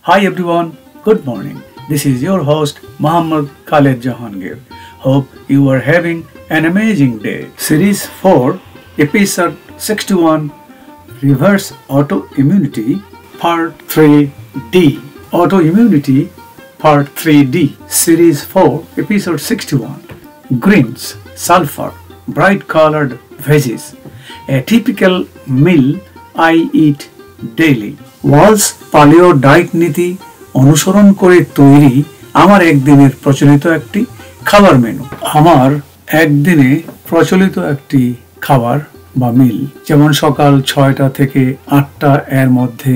Hi everyone, good morning. This is your host Muhammad Khaled Jahangir. Hope you are having an amazing day. Series 4, Episode 61, Reverse Autoimmunity, Part 3D. Autoimmunity, Part 3D. Series 4, Episode 61, Greens, Sulfur, Bright Colored Veggies. A typical meal I eat daily. Wahls paleo diet নীতি অনুসরণ করে তৈরি আমার একদিনের প্রচলিত একটি খাবার menu. আমার একদিনে প্রচলিত একটি খাবার বা মিল, যেমন সকাল 6টা থেকে 8টা এর মধ্যে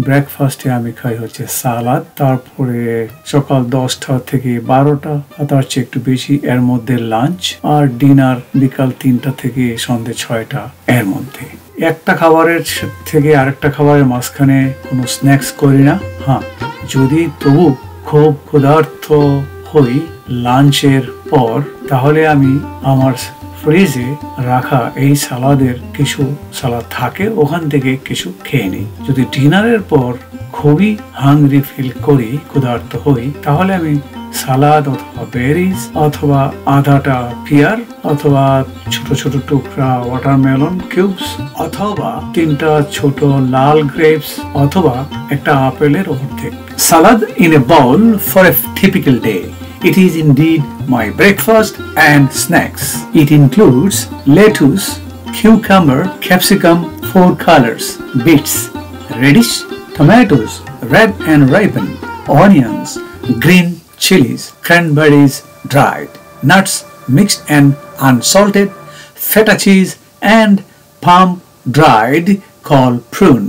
ব্রেকফাস্টে আমি খাই হচ্ছে সালাদ, তারপরে সকাল 10টা থেকে 12টা তার চেয়ে একটু বেশি এর মধ্যে লাঞ্চ, আর ডিনার বিকাল 3টা থেকে সন্ধ্যে 6টা এর মধ্যে। একটা খাবারের থেকে আরেকটা খাবারের মাঝখানে কোনো স্ন্যাক্স করি না। হ্যাঁ, যদি তবু খুব ক্ষুধার্ত হই লাঞ্চের পর, তাহলে আমি আমার ফ্রিজে রাখা এই সালাদের কিছু সালাদ থাকে, ওখান থেকে কিছু খেয়ে নিই। যদি ডিনারের পর খুবই হাংরি ফিল করি, ক্ষুধার্ত হই, তাহলে আমি সালাদ অথবা বেরিজ অথবা আধাটা পেয়ার অথবা ছোট ছোট টুকরা ওয়াটারমেলন কিউবস অথবা 3টা ছোট লাল গ্রেপস অথবা একটা আপেলের অর্ধেক। Salad in a bowl for a typical day. It is indeed my breakfast and snacks. It includes lettuce, cucumber, capsicum, 4 colors, beets, radish, tomatoes, red and ripened, onions, green chilies, cranberries dried, nuts mixed and unsalted, feta cheese and palm dried called prune.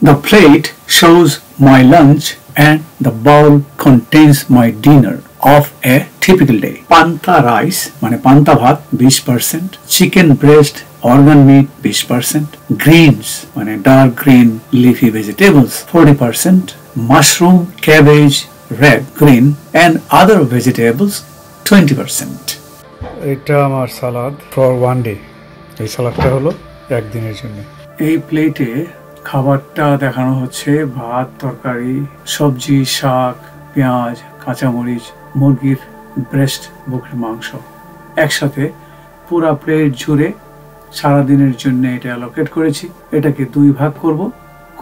The plate shows my lunch and the bowl contains my dinner of a typical day. Panta rice মানে পান্তা ভাত 20%, chicken breast organ meat 20%, greens মানে dark green leafy vegetables 40%, mushroom, cabbage, red, green and other vegetables 20%. এটা আমার সালাদ for one day. এই সালাদটা হলো একদিনের জন্য। এই প্লেটে খাবারটা দেখানো হচ্ছে ভাত, তরকারি, সবজি, শাক, পেঁয়াজ, কাঁচামরিচ, মুরগির ব্রেস্ট, বকরির মাংস একসাথে পুরা প্লেট জুড়ে সারাদিনের জন্য এটা অ্যালোকেট করেছি। এটাকে 2 ভাগ করব,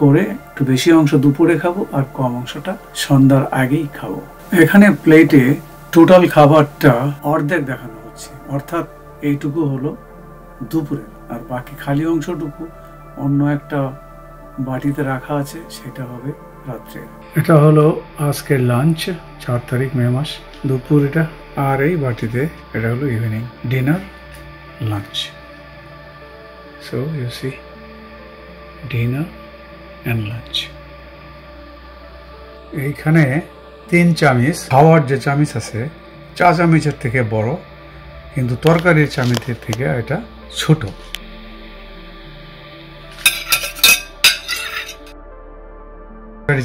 করে একটু বেশি অংশ দুপুরে খাবো আর কম অংশটা সন্ধ্যার আগেই খাবো। এখানে প্লেটে টোটাল খাবারটা অর্ধেক দেখানো হচ্ছে, অর্থাৎ এইটুকু হলো দুপুরের, আর বাকি খালি অংশটুকু অন্য একটা বাটিতে রাখা আছে, সেটা হবে রাত্রে। এটা হলো আজকের লাঞ্চ, 4 তারিখ মে মাস, দুপুর এটা, আর এই বাটিতে এটা হলো evening dinner lunch. So you see dinner and lunch. এইখানে 3 চামচ, খাওয়ার যে চামচ আছে 4 চামচের থেকে বড়, কিন্তু তরকারির চামচের থেকে এটা ছোট।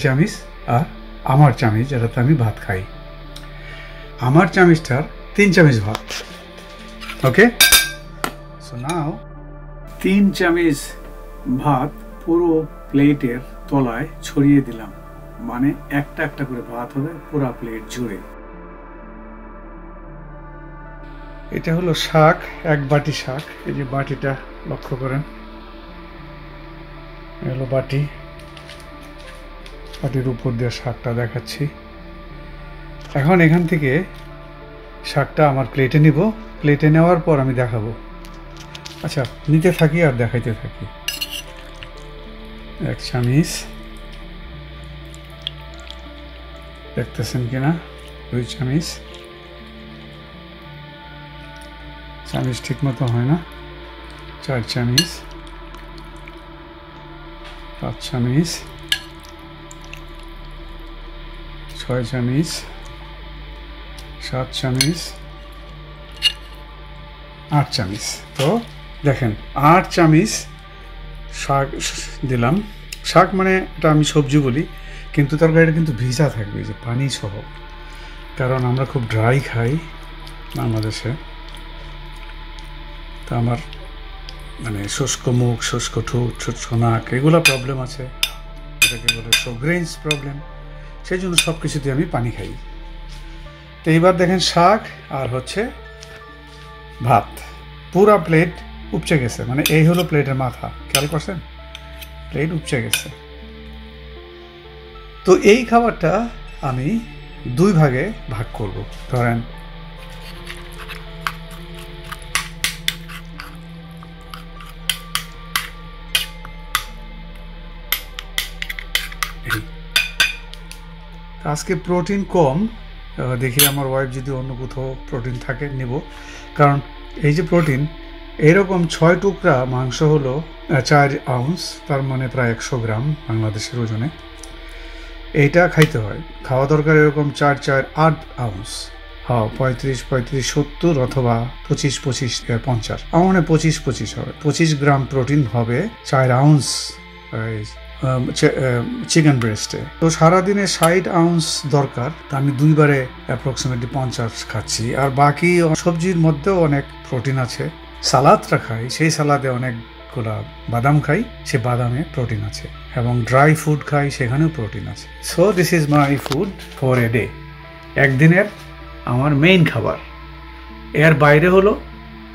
চামচ আর আমার চামচ, যেটাতে আমি ভাত খাই, আমার চামচটার 3 চামচ ভাত। ওকে, সো নাও 3 চামচ ভাত পুরো প্লেটের তলায় ছড়িয়ে দিলাম, মানে একটা একটা করে ভাত হবে পুরো প্লেট জুড়ে। এটা হলো শাক, 1 বাটি শাক। এই যে বাটিটা লক্ষ্য করেন, হলো বাটি, বাটির উপর দিয়ে শাকটা দেখাচ্ছি। এখন এখান থেকে শাকটা আমার প্লেটে নিব, প্লেটে নেওয়ার পর আমি দেখাবো। আচ্ছা, নিতে থাকি আর দেখাইতে থাকি। 1 চামচ, দেখতেছেন কিনা, 2 চামচ, চামচ ঠিক মতো হয় না, 4 চামচ, 5 চামচ, 6 চামচ, 7 চামচ, 8 চামচ। তো দেখেন 8 চামচ শাক দিলাম। শাক মানে এটা আমি সবজি বলি, কিন্তু তরকারিটা কিন্তু ভিজা থাকবে, যে পানি সহ, কারণ আমরা খুব ড্রাই খাই বাংলাদেশে। তা আমার মানে শুষ্ক মুখ, শুষ্ক ঠোঁট, শুষ্ক নাক, এগুলো প্রবলেম আছে, যেটাকে বলে গ্রেইনস প্রবলেম, সেই জন্য সব কিছুতে আমি পানি খাই। তো এইবার দেখেন শাক আর হচ্ছে ভাত, পুরা প্লেট উপচে গেছে, মানে এই হলো প্লেটের মাথা, খেয়াল করছেন, প্লেট উপচে গেছে। তো এই খাবারটা আমি 2 ভাগে ভাগ করব। ধরেন আজকে প্রোটিন কম, দেখি আমার ওয়াইফ যদি অন্য কোথাও প্রোটিন থাকে নেব, কারণ এই যে প্রোটিন, এরকম 6 টুকরা মাংস হলো 4 আউন্স, তার মানে প্রায় 100 গ্রাম বাংলাদেশের ওজনে। এইটা খাইতে হয়, খাওয়া দরকার এরকম 4 4 8 আউন্স, হ্যাঁ 35 35 70 অথবা 25 25 50, আমার মনে 25 25 হবে, 25 গ্রাম প্রোটিন হবে 4 আউন্স চিকেন ব্রেস্টে। তো সারাদিনে 60 আউন্স দরকার, তো আমি 2 বারে অ্যাপ্রক্সিমেটলি 50 খাচ্ছি। আর বাকি সবজির মধ্যেও অনেক প্রোটিন আছে। সালাদটা খাই, সেই সালাদে অনেকগুলা বাদাম খাই, সে বাদামে প্রোটিন আছে, এবং ড্রাই ফুড খাই, সেখানেও প্রোটিন আছে। So this is my food for a day, একদিনের আমার মেইন খাবার। এর বাইরে হলো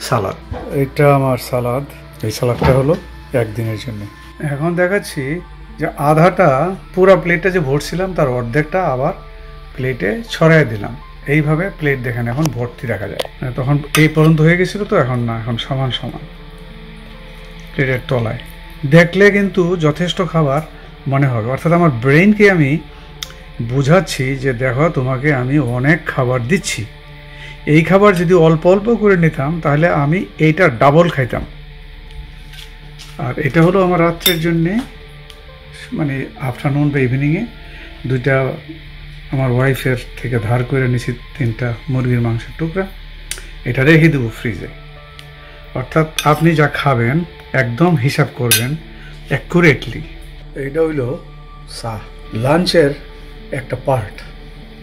সালাদ, এটা আমার সালাদ, এই সালাদটা হলো একদিনের জন্য। এখন দেখাচ্ছি যে আধাটা পুরো প্লেটটা যে ভরছিলাম তার অর্ধেকটা আবার প্লেটে ছড়াই দিলাম। এইভাবে প্লেট দেখেন এখন ভর্তি রাখা যায়, তখন এই পর্যন্ত হয়ে গেছিল, তো এখন না, এখন সমান সমান প্লেটের তলায়। দেখলে কিন্তু যথেষ্ট খাবার মনে হবে, অর্থাৎ আমার ব্রেইনকে আমি বুঝাচ্ছি যে দেখো তোমাকে আমি অনেক খাবার দিচ্ছি। এই খাবার যদি অল্প অল্প করে নিতাম তাহলে আমি এইটা ডাবল খাইতাম। আর এটা হলো আমার রাত্রের জন্যে, মানে আফটারনুন বা ইভিনিংয়ে 2টা আমার ওয়াইফের থেকে ধার করে নিয়েছি 3টা মুরগির মাংসের টুকরা, এটা রেখে দেবো ফ্রিজে। অর্থাৎ আপনি যা খাবেন একদম হিসাব করবেন অ্যাকুরেটলি। এইটা হইল চা, লাঞ্চের একটা পার্ট।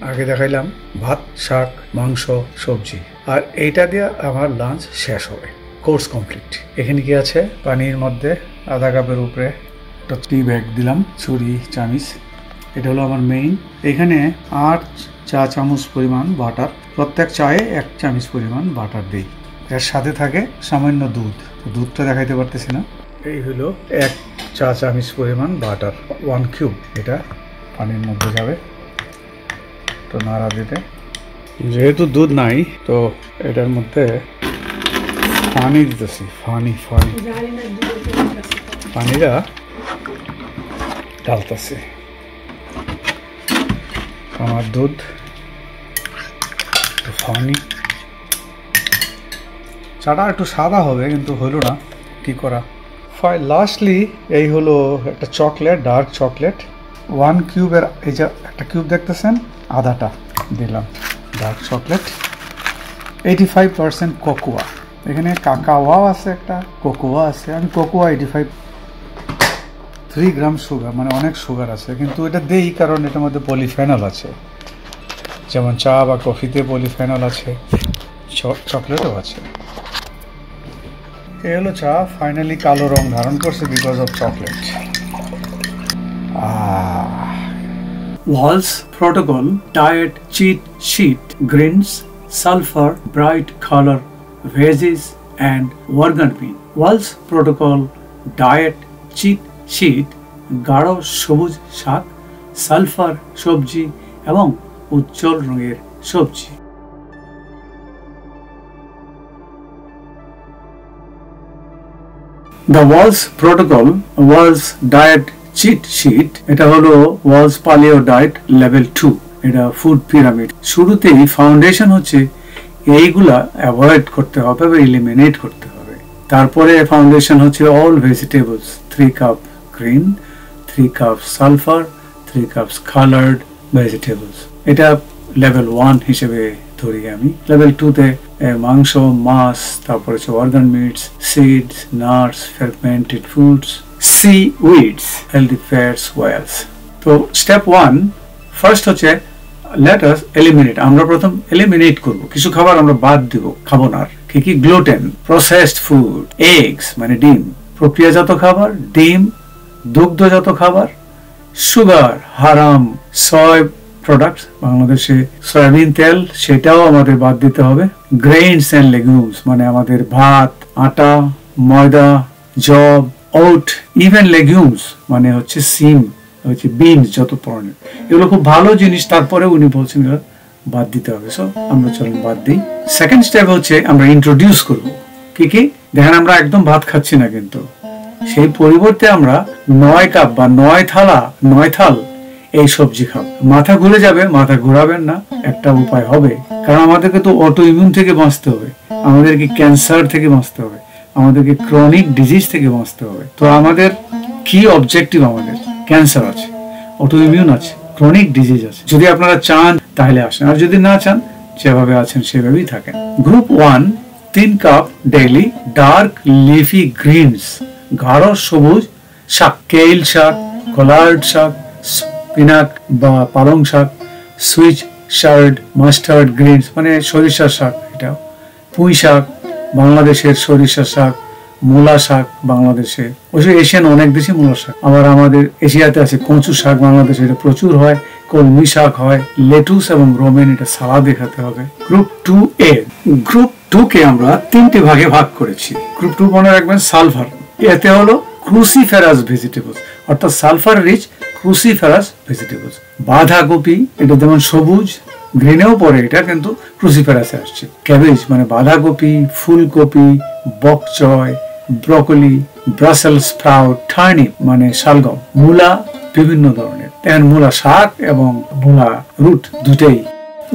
আগে দেখাইলাম ভাত, শাক, মাংস, সবজি, আর এইটা দিয়ে আমার লাঞ্চ শেষ হবে, কোর্স কমপ্লিট। এখানে কি আছে, পানির মধ্যে আধা কাপের উপরে একটা টি ব্যাগ দিলাম, ছুরি চামিচ, এটা হলো আমার মেইন। এখানে 8 চা চামচ পরিমাণ বাটার, প্রত্যেক চায়ে 1 চামচ পরিমাণ বাটার দিই। এর সাথে থাকে সামান্য দুধ, দুধটা দেখাইতে পারতেছি না। এই হলো 1 চা চামচ পরিমাণ বাটার, 1 কিউব। এটা পানির মধ্যে যাবে, তো নাড়া দিতে, যেহেতু দুধ নাই তো এটার মধ্যে পানি দিতেছি, পানিটা ঢালতেছে। আমার দুধ, পানি, চাটা একটু সাদা হবে কিন্তু হইল না, কি করা। লাস্টলি এই হলো একটা চকলেট, ডার্ক চকলেট, 1 কিউবের, এই যে একটা কিউব দেখতেছেন, আধাটা দিলাম ডার্ক চকলেট। 85% কোকোয়া, এখানে কাকাওয়াও আছে, একটা কোকোয়া আছে। আমি কোকোয়া 85, 3 গ্রাম সুগার, মানে অনেক সুগার আছে, কিন্তু এটা দেই কারণ এটার মধ্যে পলিফেনল আছে, যেমন চা বা কফিতে পলিফেনল আছে, চকলেটও আছে। এই হলো চা, ফাইনালি কালো রং ধারণ করছে because of chocolate. Wahls Protocol Diet Cheat Sheet: Greens, Sulfur, Bright Color, Veggies and Organ Bean. Wahls Protocol Diet Cheat Sheet গাঢ় সবুজ শাক, সালফার সবজি এবং উজ্জ্বল রঙের সবজি। The Wahls Protocol Wahls Diet cheat sheet, এটা হলো ওয়ালস পালিও ডায়েট লেভেল 2, এটা ফুড পিরামিড। শুরুতেই ফাউন্ডেশন হচ্ছে এইগুলা অ্যাভয়েড করতে হবে বা এলিমিনেট করতে হবে। তারপরে ফাউন্ডেশন হচ্ছে all vegetables, 3 cup green, 3 cup sulphur, 3 cups coloured vegetables. এটা লেভেল 1 হিসেবে ধরি আমি। লেভেল 2তে মাংস, মাছ, তারপরে হচ্ছে organ meets, seeds, nuts, fermented foods, seaweeds, healthy fats, oils. তো স্টেপ 1 ফার্স্ট হচ্ছে let us eliminate, আমরা প্রথম এলিমিনেট করব, কিছু খাবার আমরা বাদ দিব, খাবো না। কি গ্লুটেন, প্রসেসড ফুড, এগস মানে ডিম, প্রক্রিয়াজাত খাবার, ডিম, দুগ্ধজাত খাবার সুগার হারাম, সয় প্রোডাক্টস বাংলাদেশে সয়াবিন তেল সেটাও আমাদের বাদ দিতে হবে। গ্রেইনস এন্ড লেগুমস মানে আমাদের ভাত, আটা, ময়দা, জব, ওট, ইভেন লেগুমস মানে হচ্ছে সিম, হচ্ছে বিনস, যত ধরনের এগুলো খুব ভালো জিনিস, তারপরে উনি বলছেন বাদ দিতে হবে। সো আমরা চলুন বাদ দিই। সেকেন্ড স্টেপ হচ্ছে আমরা ইন্ট্রোডিউস করব কি কি। দেখেন আমরা একদম ভাত খাচ্ছি না, কিন্তু সেই পরিবর্তে আমরা 9 কাপ বা 9 থাল এই সবজি খাবো। মাথা ঘুরে যাবে, মাথা ঘোরাবেন না, একটা উপায় হবে। কারণ আমাদেরকে তো অটো ইমিউন থেকে বাঁচতে হবে, আমাদেরকে ক্যান্সার থেকে বাঁচতে হবে, আমাদেরকে ক্রনিক ডিজিজ থেকে বাঁচতে হবে। তো আমাদের কি অবজেক্টিভ? আমাদের ক্যান্সার আছে, অটো ইমিউন আছে, ক্রনিক ডিজিজ আছে। যদি আপনারা চান তাহলে আসেন, আর যদি না চান যেভাবে আছেন সেভাবেই থাকেন। Group 1 3 cup daily dark leafy Greens, গাঢ় সবুজ শাক, কেল শাক, কলার্ড শাক, স্পিনাক বা পালং শাক, সুইচ শার্ড, মাস্টার্ড গ্রিনস মানে সরিষার শাক, এটা পুঁই শাক বাংলাদেশের, সরিষা শাক, মূলা শাক বাংলাদেশে, অবশ্যই এশিয়ান অনেক দেশে মূলা শাক। আবার আমাদের এশিয়াতে আছে কচু শাক, বাংলাদেশে এটা প্রচুর হয়। কলমি শাক হয়, লেটুস এবং রোমেন, এটা সালাদে খেতে হবে। গ্রুপ 2A, গ্রুপ 2 কে আমরা 3টে ভাগে ভাগ করেছি। গ্রুপ 2 মনে রাখবেন সালফার, এতে হলো ক্রুসিফেরাস ভেজিটেবলস, অর্থাৎ সালফার রিচ ক্রুসিফেরাস ভেজিটেবলস। বাঁধাকপি এটা যেমন সবুজ, গ্রিনেও পড়ে, এটা কিন্তু ক্রুসিফেরাসে আসছে। ক্যাবেজ মানে বাঁধাকপি, ফুলকপি, বক চয়, ব্রকলি, ব্রাসেল স্প্রাউট, টার্নিপ মানে শালগম, মূলা বিভিন্ন ধরনের। দেখেন মূলা শাক এবং মূলা রুট দুটেই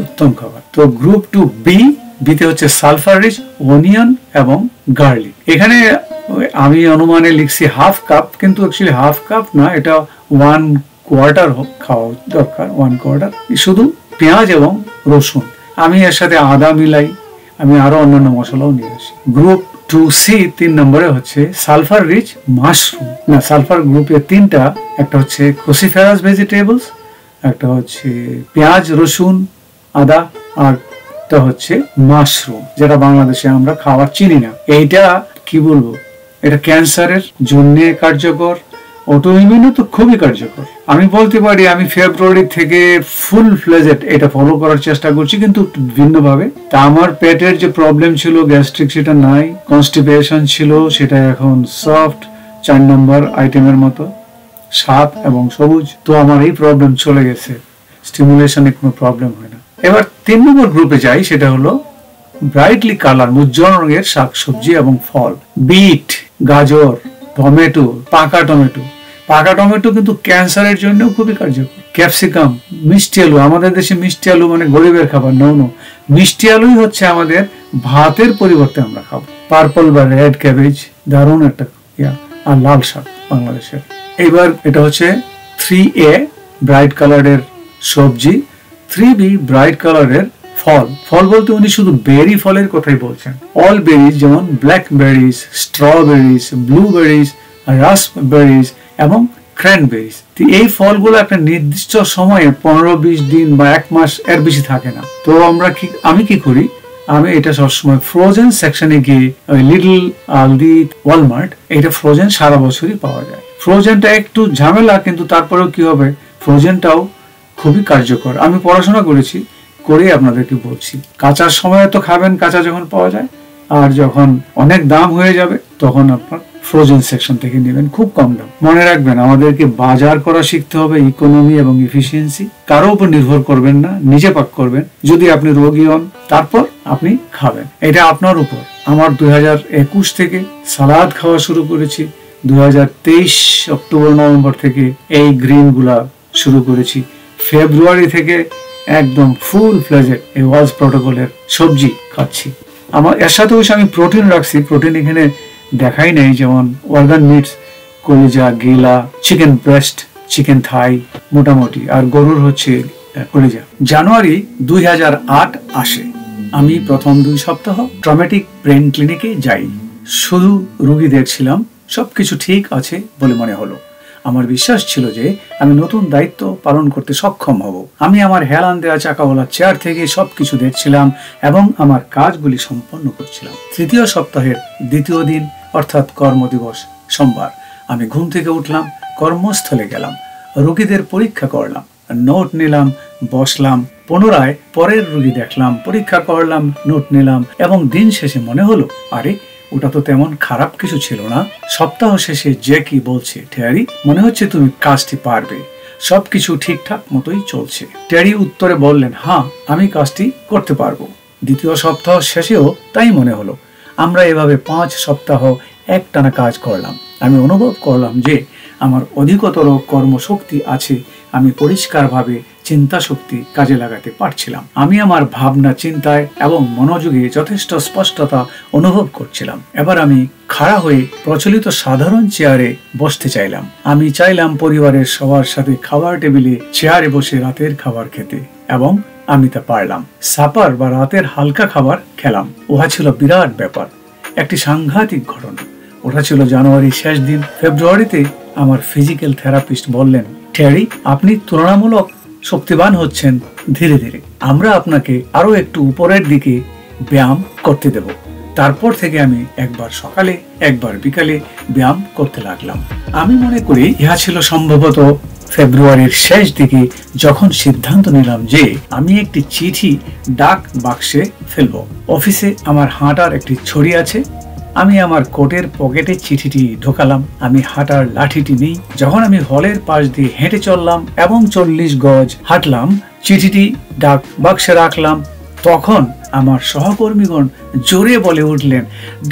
উত্তম খাবার। তো গ্রুপ 2B, বিতে হচ্ছে সালফার রিচ অনিয়ন এবং গার্লিক। এখানে আমি অনুমানে লিখছি হাফ কাপ, কিন্তু অ্যাকচুয়ালি হাফ কাপ না, এটা 1/4 খাওয়া দরকার। 1/4 শুধু পেঁয়াজ এবং রসুন, আমি এর সাথে আদা মিলাই, আমি আরো অন্যান্য মশলাও নিয়ে আসি। গ্রুপ 2C 3 নম্বরে হচ্ছে সালফার রিচ মাশরুম। না, সালফার গ্রুপে 3টা, একটা হচ্ছে ক্রুসিফেরাস ভেজিটেবলস, একটা হচ্ছে পেঁয়াজ রসুন আদা, আর একটা হচ্ছে মাশরুম, যেটা বাংলাদেশে আমরা খাওয়া চিনি না। এইটা কি বলবো, এটা ক্যান্সারের জন্য কার্যকর, অটো ইমিউনও তো খুবই কার্যকর। আমি বলতে পারি আমি ফেব্রুয়ারি থেকে ফুল ফ্লেজেড এটা ফলো করার চেষ্টা করছি, কিন্তু ভিন্নভাবে। তা আমার পেটের যে প্রবলেম ছিল গ্যাস্ট্রিক, সেটা নাই। কনস্টিপেশন ছিল, সেটা এখন সফট 4 নম্বর আইটেমের মতো, সাত এবং সবুজ। তো আমার এই প্রবলেম চলে গেছে, স্টিমুলেশনে কোনো প্রবলেম হয় না। এবার 3 নম্বর গ্রুপে যাই, সেটা হলো ব্রাইটলি কালার উজ্জ্বল রঙের শাকসবজি এবং ফল। বিট, গাজর, টমেটো, পাকা টমেটো। পাকা টমেটো কিন্তু ক্যান্সারের জন্য খুবই কার্যকর। ক্যাপসিকাম, মিষ্টি আলু, আমাদের দেশে মিষ্টি আলু মানে গরিবের খাবার। নো, মিষ্টি আলুই হচ্ছে আমাদের ভাতের পরিবর্তে আমরা খাবো। পার্পল বা রেড ক্যাবেজ, দারুণ একটা আর লাল শাক বাংলাদেশের। এবার এটা হচ্ছে 3A ব্রাইট কালারের সবজি, 3B ব্রাইট কালারের ফল। ফল বলতে উনি শুধু বেরি ফলের কথাই বলছেন। অল বেরিজ, যেমন ব্ল্যাকবেরিজ, স্ট্রবেরিজ, ব্লুবেরিজ, রাসবেরিজ এবং ক্র্যানবেরিজ। এই ফলগুলো একটা নির্দিষ্ট সময়ে 15-20 দিন বা 1 মাস এর বেশি থাকে না। তো আমি কি করি, আমি এটা সবসময় ফ্রোজেন সেকশনে গিয়ে লিটল আলদি, ওয়ালমার্ট, এটা ফ্রোজেন সারা বছরই পাওয়া যায়। ফ্রোজেনটা একটু ঝামেলা, কিন্তু তারপরেও কি হবে, ফ্রোজেনটাও খুবই কার্যকর। আমি পড়াশোনা করেছি, করে আপনাদেরকে বলছি। কাঁচার সময় তো খাবেন, কাঁচা যখন পাওয়া যায়, আর যখন অনেক দাম হয়ে যাবে তখন আপনার ফ্রোজেন সেকশন থেকে নেবেন, খুব কম দাম। মনে রাখবেন আমাদেরকে বাজার করা শিখতে হবে, ইকোনমি এবং এফিসিয়েন্সি। কারো উপর নির্ভর করবেন না, নিজে পাক করবেন। যদি আপনি রোগী হন তারপর আপনি খাবেন, এটা আপনার উপর। আমার 2021 থেকে সালাদ খাওয়া শুরু করেছি, 2023 অক্টোবর নভেম্বর থেকে এই গ্রিন গুলা শুরু করেছি, ফেব্রুয়ারি থেকে একদম ফুল ফ্লেজেড এই ওয়াজ প্রোটোকলের সবজি খাচ্ছি। আমার এর সাথে আমি প্রোটিন রাখছি। প্রোটিন এখানে দেখাই নাই, যেমন অর্গান মিটস, কলিজা, গিলা, চিকেন ব্রেস্ট, চিকেন থাই মোটামুটি, আর গরুর হচ্ছে কলিজা। জানুয়ারি 2008 আসে, আমি প্রথম 2 সপ্তাহ ট্রমেটিক ব্রেন ক্লিনিকে যাই। শুধু রোগী দেখছিলাম, সবকিছু ঠিক আছে বলে মনে হলো। আমার বিশ্বাস ছিল যে আমি নতুন দায়িত্ব পালন করতে সক্ষম হব। আমি আমার হেলান দেওয়া চাকাওয়ালা চেয়ার থেকে সবকিছু দেখছিলাম এবং আমার কাজগুলি সম্পন্ন করছিলাম। 3য় সপ্তাহের 2য় দিন, অর্থাৎ কর্মদিবস, সোমবার, আমি ঘুম থেকে উঠলাম, কর্মস্থলে গেলাম। রোগীদের পরীক্ষা করলাম, নোট নিলাম, বসলাম, পুনরায় পরের রোগী দেখলাম, পরীক্ষা করলাম, নোট নিলাম এবং দিন শেষে মনে হলো আরে ওটা তো তেমন খারাপ কিছু ছিল না। সপ্তাহ শেষে জ্যাকি বলছে, টেরি মনে হচ্ছে তুমি কাজটি পারবে, সবকিছু ঠিকঠাক মতোই চলছে। টেরি উত্তরে বললেন, হ্যাঁ আমি কাজটি করতে পারবো। দ্বিতীয় সপ্তাহ শেষেও তাই মনে হলো। আমরা এভাবে 5 সপ্তাহ একটানা কাজ করলাম। আমি অনুভব করলাম যে আমার অধিকতর কর্মশক্তি আছে, আমি পরিষ্কারভাবে চিন্তা শক্তি কাজে লাগাতে পারছিলাম। আমি আমার ভাবনা চিন্তায় এবং মনোযোগে যথেষ্ট স্পষ্টতা অনুভব করছিলাম। এবার আমি খাড়া হয়ে প্রচলিত সাধারণ চেয়ারে বসতে চাইলাম। আমি চাইলাম পরিবারের সবার সাথে খাবার টেবিলে চেয়ারে বসে রাতের খাবার খেতে, এবং আমি তা পারলাম। সাপার বা রাতের হালকা খাবার খেলাম। উহা ছিল বিরাট ব্যাপার, একটি সাংঘাতিক ঘটনা। ওটা ছিল জানুয়ারির শেষ দিন। ফেব্রুয়ারিতে আমার ফিজিক্যাল থেরাপিস্ট বললেন, টেরি আপনি তুলনামূলক শক্তিবান হচ্ছেন ধীরে ধীরে, আমরা আপনাকে আরো একটু উপরের দিকে ব্যায়াম করতে দেব। তারপর থেকে আমি একবার সকালে একবার বিকালে ব্যায়াম করতে লাগলাম। আমি মনে করি ইহা ছিল সম্ভবত ফেব্রুয়ারির শেষ দিকে, যখন সিদ্ধান্ত নিলাম যে আমি একটি চিঠি ডাক বাক্সে ফেলব। অফিসে আমার হাঁটার একটি ছড়ি আছে। আমি আমার কোটের পকেটে চিঠিটি ঢোকালাম। আমি হাঁটার লাঠিটি নেই। যখন আমি হলের পাশ দিয়ে হেঁটে চললাম এবং 40 গজ হাঁটলাম, চিঠিটি ডাক বাক্সে রাখলাম, তখন আমার সহকর্মীগণ জোরে বলে উঠলেন,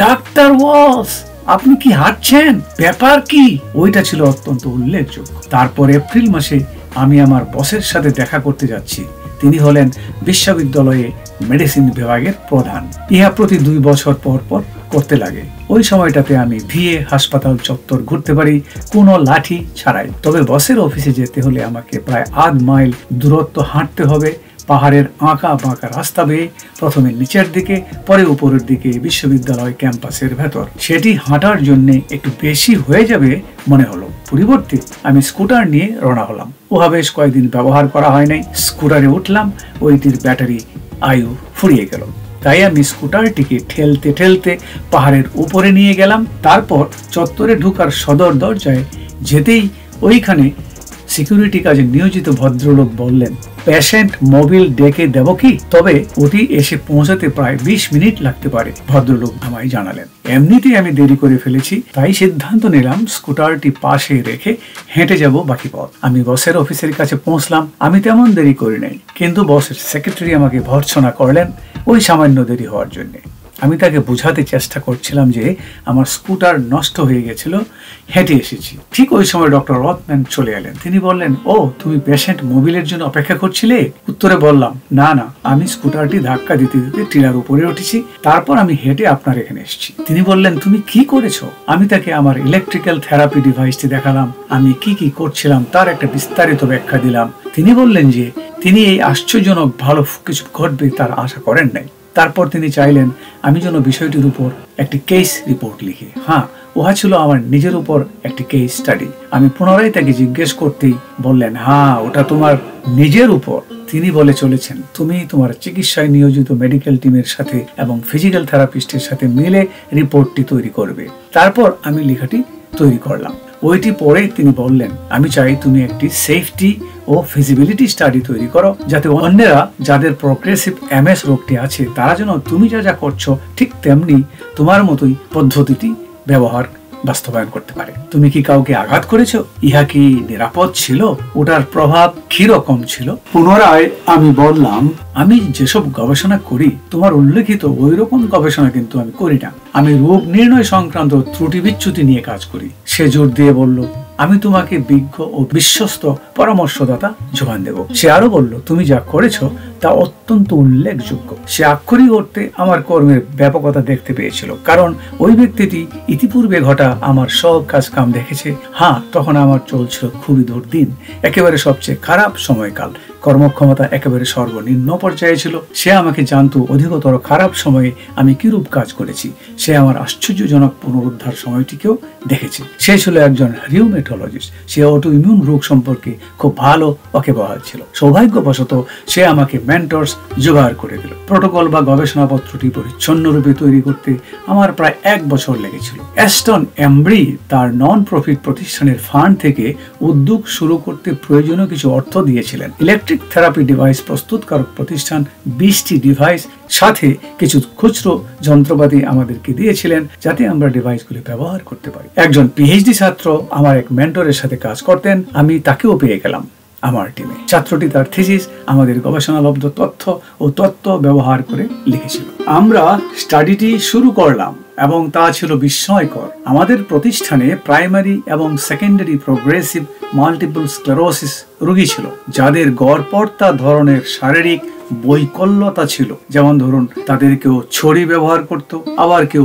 ডাক্তার ওয়ালস আপনি কি হাঁটছেন? ব্যাপার কি? ওইটা ছিল অত্যন্ত উল্লেখযোগ্য। তারপর এপ্রিল মাসে আমি আমার বসের সাথে দেখা করতে যাচ্ছি। তিনি হলেন বিশ্ববিদ্যালয়ে মেডিসিন বিভাগের প্রধান। ইহা প্রতি 2 বছর পর পর করতে লাগে। ওই সময়টাতে আমি ভিএ হাসপাতাল চত্বর ঘুরতে পারি কোনো লাঠি ছাড়াই। তবে বসের অফিসে যেতে হলে আমাকে প্রায় 1/2 মাইল দূরত্ব হাঁটতে হবে, পাহাড়ের আঁকা বাঁকা রাস্তা বেয়ে, প্রথমে নিচের দিকে পরে উপরের দিকে বিশ্ববিদ্যালয় ক্যাম্পাসের ভেতর। সেটি হাঁটার জন্য একটু বেশি হয়ে যাবে মনে হলো। পরিবর্তে আমি স্কুটার নিয়ে রওনা হলাম। উহা বেশ কয়েকদিন ব্যবহার করা হয় নাই। স্কুটারে উঠলাম, ওইটির ব্যাটারি আয়ু ফুরিয়ে গেল। তাই আমি স্কুটারটিকে ঠেলতে ঠেলতে পাহাড়ের উপরে নিয়ে গেলাম। তারপর চত্বরে ঢুকার সদর দরজায় যেতেই ওইখানে সিকিউরিটি কাজে নিয়োজিত ভদ্রলোক বললেন, পেশেন্ট মোবিল ডেকে দেব কি? তবে ওটি এসে পৌঁছাতে প্রায় 20 মিনিট লাগতে পারে, ভদ্রলোক আমায় জানালেন। এমনিতেই আমি দেরি করে ফেলেছি, তাই সিদ্ধান্ত নিলাম স্কুটারটি পাশে রেখে হেঁটে যাব বাকি পথ। আমি বসের অফিসের কাছে পৌঁছলাম। আমি তেমন দেরি করি নাই, কিন্তু বসের সেক্রেটারি আমাকে ভর্ৎসনা করলেন ওই সামান্য দেরি হওয়ার জন্য। আমি তাকে বোঝাতে চেষ্টা করছিলাম যে আমার স্কুটার নষ্ট হয়ে গেছিল, হেঁটে এসেছি। ঠিক ওই সময় ডক্টর রথম্যান চলে এলেন। তিনি বললেন, ও তুমি পেশেন্ট মোবিলের জন্য অপেক্ষা করছিলে? উত্তরে বললাম, না না, আমি স্কুটারটি ধাক্কা দিতে দিতে টিলার উপরে উঠেছি, তারপর আমি হেঁটে আপনার এখানে এসেছি। তিনি বললেন, তুমি কি করেছো? আমি তাকে আমার ইলেকট্রিক্যাল থেরাপি ডিভাইসটি দেখালাম। আমি কি কি করছিলাম তার একটা বিস্তারিত ব্যাখ্যা দিলাম। তিনি বললেন যে তিনি এই আশ্চর্যজনক ভালো কিছু ঘটবে তার আশা করেন নাই। তারপর তিনি চাইলেন আমি যেন বিষয়টির উপর একটি কেস রিপোর্ট লিখি। হ্যাঁ, উহা ছিল আমার নিজের উপর একটি কেস স্টাডি। আমি পুনরায় তাকে জিজ্ঞেস করতেই বললেন, হ্যাঁ ওটা তোমার নিজের উপর। তিনি বলে চলেছেন, তুমি তোমার চিকিৎসায় নিয়োজিত মেডিকেল টিমের সাথে এবং ফিজিক্যাল থেরাপিস্টের সাথে মিলে রিপোর্টটি তৈরি করবে। তারপর আমি লেখাটি তৈরি করলাম। ওইটি পরে তিনি বললেন, আমি চাই তুমি একটি সেফটি ও ফিজিবিলিটি স্টাডি তৈরি করো, যাতে অন্যরা যাদের প্রোগ্রেসিভ এমএস রোগটি আছে তারা যেন তুমি যা যা করছো ঠিক তেমনি তোমার মতোই পদ্ধতিটি ব্যবহার বাস্তবায়ন করতে পারে। তুমি কি কাউকে আঘাত করেছো? ইহা কি নিরাপদ ছিল? ওটার প্রভাব কি রকম ছিল? পুনরায় আমি বললাম, আমি যেসব গবেষণা করি তোমার উল্লেখিত ওই রকম গবেষণা কিন্তু আমি করি না। আমি রোগ নির্ণয় সংক্রান্ত ত্রুটি বিচ্যুতি নিয়ে কাজ করি। সে জোর দিয়ে বলল, আমি তোমাকে বিজ্ঞ ও বিশ্বস্ত পরামর্শদাতা যোগান দেব। সে আরো বলল, তুমি যা করেছো তা অত্যন্ত উল্লেখযোগ্য। সে আক্ষরিক অর্থে আমার কর্মের ব্যাপকতা দেখতে পেয়েছিল, কারণ ওই ব্যক্তিটি ইতিপূর্বে ঘটা আমার সব কাজ কাম দেখেছে। হ্যাঁ, তখন আমার চলছিল খুবই দুর্দিন, একেবারে সবচেয়ে খারাপ সময়কাল। কর্মক্ষমতা একেবারে সর্বনিম্ন পর্যায়ে ছিল। সে আমাকে জানতো অধিকতর খারাপ সময়ে আমি কিরূপ কাজ করেছি। সে আমার আশ্চর্যজনক পুনরুদ্ধার সময়টিকেও দেখেছে। সে ছিল একজন রিউমেটোলজিস্ট। সে অটো ইমিউন রোগ সম্পর্কে খুব ভালো ওয়াকিবহাল ছিল। সৌভাগ্যবশত সে আমাকে মেন্টরস জোগাড় করে দিল। প্রোটোকল বা গবেষণাপত্রটি পরিচ্ছন্নরূপে তৈরি করতে আমার প্রায় 1 বছর লেগেছিল। অ্যাস্টন এমব্রি তার নন প্রফিট প্রতিষ্ঠানের ফান্ড থেকে উদ্যোগ শুরু করতে প্রয়োজনীয় কিছু অর্থ দিয়েছিলেন। ইলেকট্রিক থেরাপি ডিভাইস প্রস্তুতকারক প্রতিষ্ঠান 20টি ডিভাইস সাথে কিছু খুচরো যন্ত্রপাতি আমাদেরকে দিয়েছিলেন যাতে আমরা ডিভাইসগুলি ব্যবহার করতে পারি। একজন পিএইচডি ছাত্র আমার এক মেন্টরের সাথে কাজ করতেন, আমি তাকেও পেয়ে গেলাম আমার টিমে। ছাত্রটি তার থিসিস আমাদের গবেষণালব্ধ তথ্য ও তত্ত্ব ব্যবহার করে লিখেছিল। আমরা স্টাডিটি শুরু করলাম এবং তা ছিল বিস্ময়কর। আমাদের প্রতিষ্ঠানে প্রাইমারি এবং সেকেন্ডারি প্রোগ্রেসিভ মাল্টিপল স্ক্লেরোসিস রোগী ছিল যাদের গড়পড়তা ধরনের শারীরিক বৈকল্যতা ছিল। যেমন ধরুন, তাদের কেউ ছড়ি ব্যবহার করত, আবার কেউ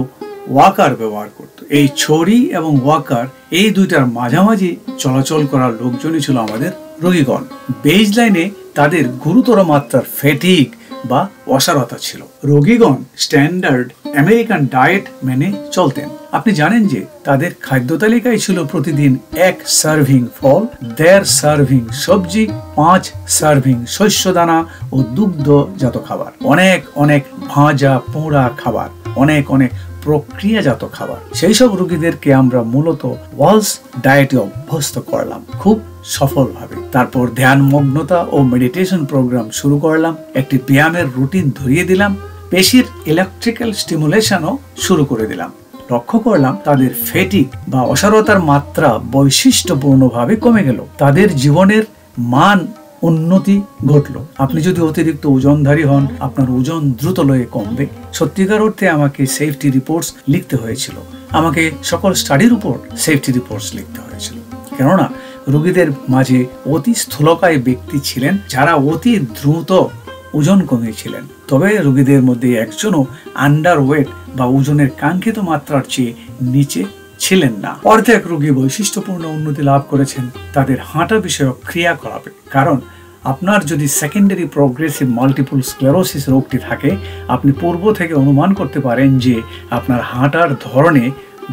ওয়াকার ব্যবহার করত। এই ছড়ি এবং ওয়াকার এই দুইটার মাঝামাঝি চলাচল করার লোকজনই ছিল আমাদের রোগীগণ। বেজ লাইনে তাদের গুরুতর মাত্রার ফ্যাটিগ বা অসারতা ছিল। রোগীগণ স্ট্যান্ডার্ড আমেরিকান ডায়েট মেনে চলতেন। আপনি জানেন যে তাদের খাদ্য তালিকায় ছিল প্রতিদিন 1 সার্ভিং ফল, 1.5 সার্ভিং সবজি, 5 সার্ভিং শস্যদানা ও দুগ্ধজাত খাবার, অনেক অনেক ভাজা পোড়া খাবার, অনেক অনেক প্রক্রিয়াজাত খাবার। সেই সব রোগীদেরকে আমরা মূলত ওয়ালস ডায়েটে অভ্যস্ত করলাম খুব সফলভাবে। তারপর ধ্যানমগ্নতা ও মেডিটেশন প্রোগ্রাম শুরু করলাম। একটি ব্যায়ামের রুটিন ধরিয়ে দিলাম। পেশির ইলেকট্রিক্যাল স্টিমুলেশনও শুরু করে দিলাম। লক্ষ্য করলাম তাদের ফ্যাটিগ বা অসারতার মাত্রা বৈশিষ্ট্যপূর্ণভাবে কমে গেল। তাদের জীবনের মান উন্নতি ঘটলো। আপনি যদি অতিরিক্ত ওজনধারী হন, আপনার ওজন দ্রুত লয়ে কমবে। সত্যিকার অর্থে আমাকে সেফটি রিপোর্টস লিখতে হয়েছিল। আমাকে সকল স্টাডির উপর সেফটি রিপোর্টস লিখতে হয়েছিল, কেননা রোগীদের মাঝে অতি স্থূলকায় ব্যক্তি ছিলেন যারা অতি দ্রুত ওজন কমিয়েছিলেন। তবে রোগীদের মধ্যে একজনও আন্ডারওয়েট বা ওজনের কাঙ্ক্ষিত মাত্রার চেয়ে নিচে ছিলেন না। অর্ধেক রোগী বৈশিষ্ট্যপূর্ণ উন্নতি লাভ করেছেন তাদের হাঁটা বিষয়ক ক্রিয়াকলাপে। কারণ আপনার যদি সেকেন্ডারি প্রোগ্রেসিভ মাল্টিপল স্ক্লেরোসিস রোগটি থাকে, আপনি পূর্ব থেকে অনুমান করতে পারেন যে আপনার হাঁটার ধরনে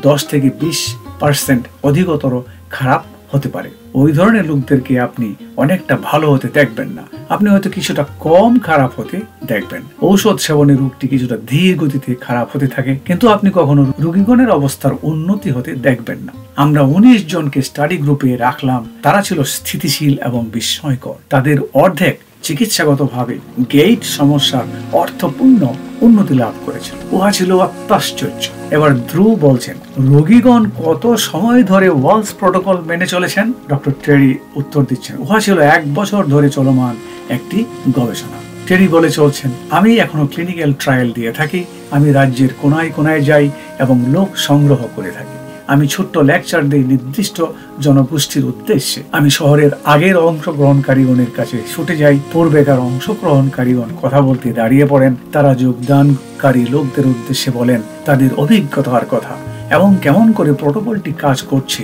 10 থেকে 20% অধিকতর খারাপ হতে পারে। ওই ধরনের লোকদেরকে আপনি অনেকটা ভালো হতে দেখবেন না, আপনি হয়তো কিছুটা কম খারাপ হতে দেখবেন। ঔষধ সেবনের রোগটি কিছুটা ধীর গতিতে খারাপ হতে থাকে, কিন্তু আপনি কখনো রোগীগণের অবস্থার উন্নতি হতে দেখবেন না। আমরা 19 জনকে স্টাডি গ্রুপে রাখলাম। তারা ছিল স্থিতিশীল এবং বিস্ময়কর। তাদের অর্ধেক চিকিৎসাগতভাবে গেইট সমস্যার অর্থপূর্ণ উন্নতি লাভ করেছিল। উহা ছিল অত্যাশ্চর্য। এবার ধ্রুব বলছেন, রোগীগণ কত সময় ধরে ওয়ালস প্রোটোকল মেনে চলেছেন? ডক্টর টেরি উত্তর দিচ্ছেন, উহা ছিল 1 বছর ধরে চলমান একটি গবেষণা। টেরি বলে চলছেন, আমি এখনো ক্লিনিক্যাল ট্রায়াল দিয়ে থাকি। আমি রাজ্যের কোনায় কোনায় যাই এবং লোক সংগ্রহ করে থাকি। আমি ছোট্ট লেকচার দিই নির্দিষ্ট জনগোষ্ঠীর উদ্দেশ্যে। আমি শহরের আগের অংশগ্রহণকারীগণের কাছে ছুটে যাই। পূর্বেকার অংশগ্রহণকারীগণ কথা বলতে দাঁড়িয়ে পড়েন। তারা যোগদানকারী লোকদের উদ্দেশ্যে বলেন তাদের অভিজ্ঞতার কথা এবং কেমন করে প্রোটোকলটি কাজ করছে,